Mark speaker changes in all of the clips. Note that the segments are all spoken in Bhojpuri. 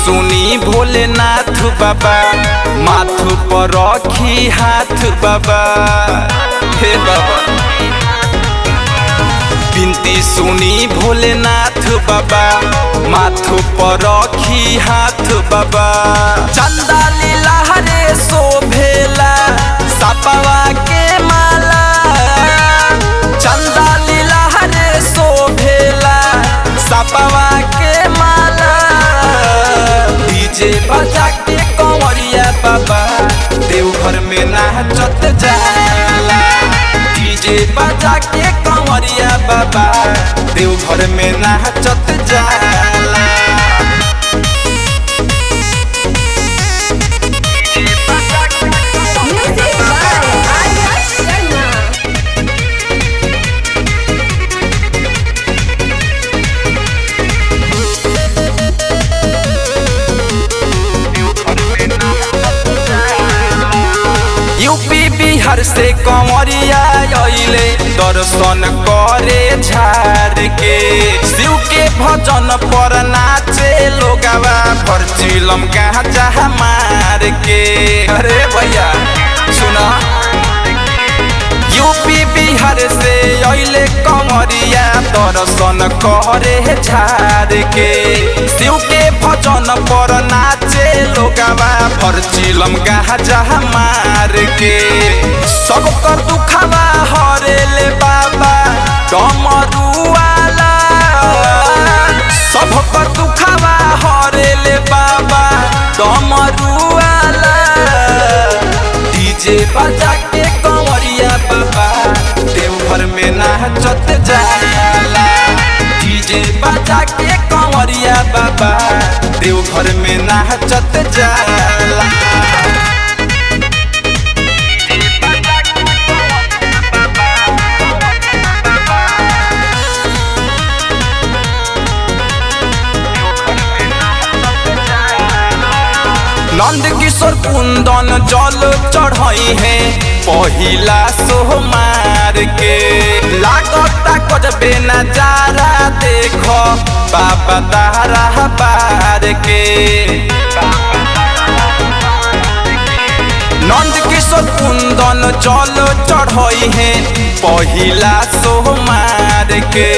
Speaker 1: सुनी भोलेनाथ बाबा माथु पर रखी हाथ बाबा। हे बाबा बिनती सुनी भोलेनाथ बाबा माथु पर रखी हाथ बाबा। चंदा लीला हरे शोभेला सपवा के माला। चंदा लीला हरे शोभेला सपवा के माला। डीजे बजा के कंवरिया बाबा देवघर में नाचत जाला। डीजे बजा के कंवरिया बाबा देवघर में नाचत जाला। यूपी बिहार से कंवरिया आइले दर्शन करे झाड़ के। शिव के भजन पर नाचे लोगवा भर चिलम गांजा मार के। अरे भैया सुना यूपी बिहार से आइले कंवरिया दर्शन करे झाड़ के। शिव के भजन पर नाचे लोगवा भर चिलम गांजा मार के। सब कर दुखवा हरेले बाबा डमरुआला। सब कर दुखवा हरेले बाबा डमरुआला। डीजे बजा के कंवरिया बाबा देवघर में नाचत जाला। डीजे बजा के कंवरिया बाबा देवघर में नाचत जाला। नंद किशोर कुंदन जल चढ़ाई है पहिला सोमवार के। लागता गजबे नजारा देखो बाबा तारा पार के। नंद किशोर कुंदन जल चढ़ाई है पहिला सोमवार के।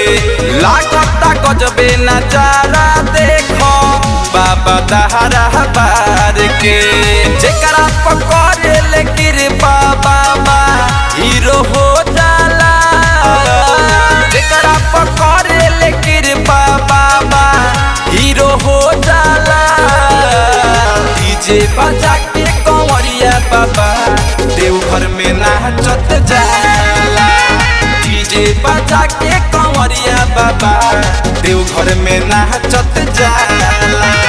Speaker 1: लागता गजबे नजारा देखो बाबा तारा पार के। जेकरा पकड़े ले कृपा बाबा हीरो हो जाला। जेकरा पकड़े ले कृपा बाबा हीरो हो जाला। डीजे बजा के कंवरिया बाबा देवघर में नाचत जाला। डीजे बजा के कंवरिया बाबा देवघर में नाचत जाला।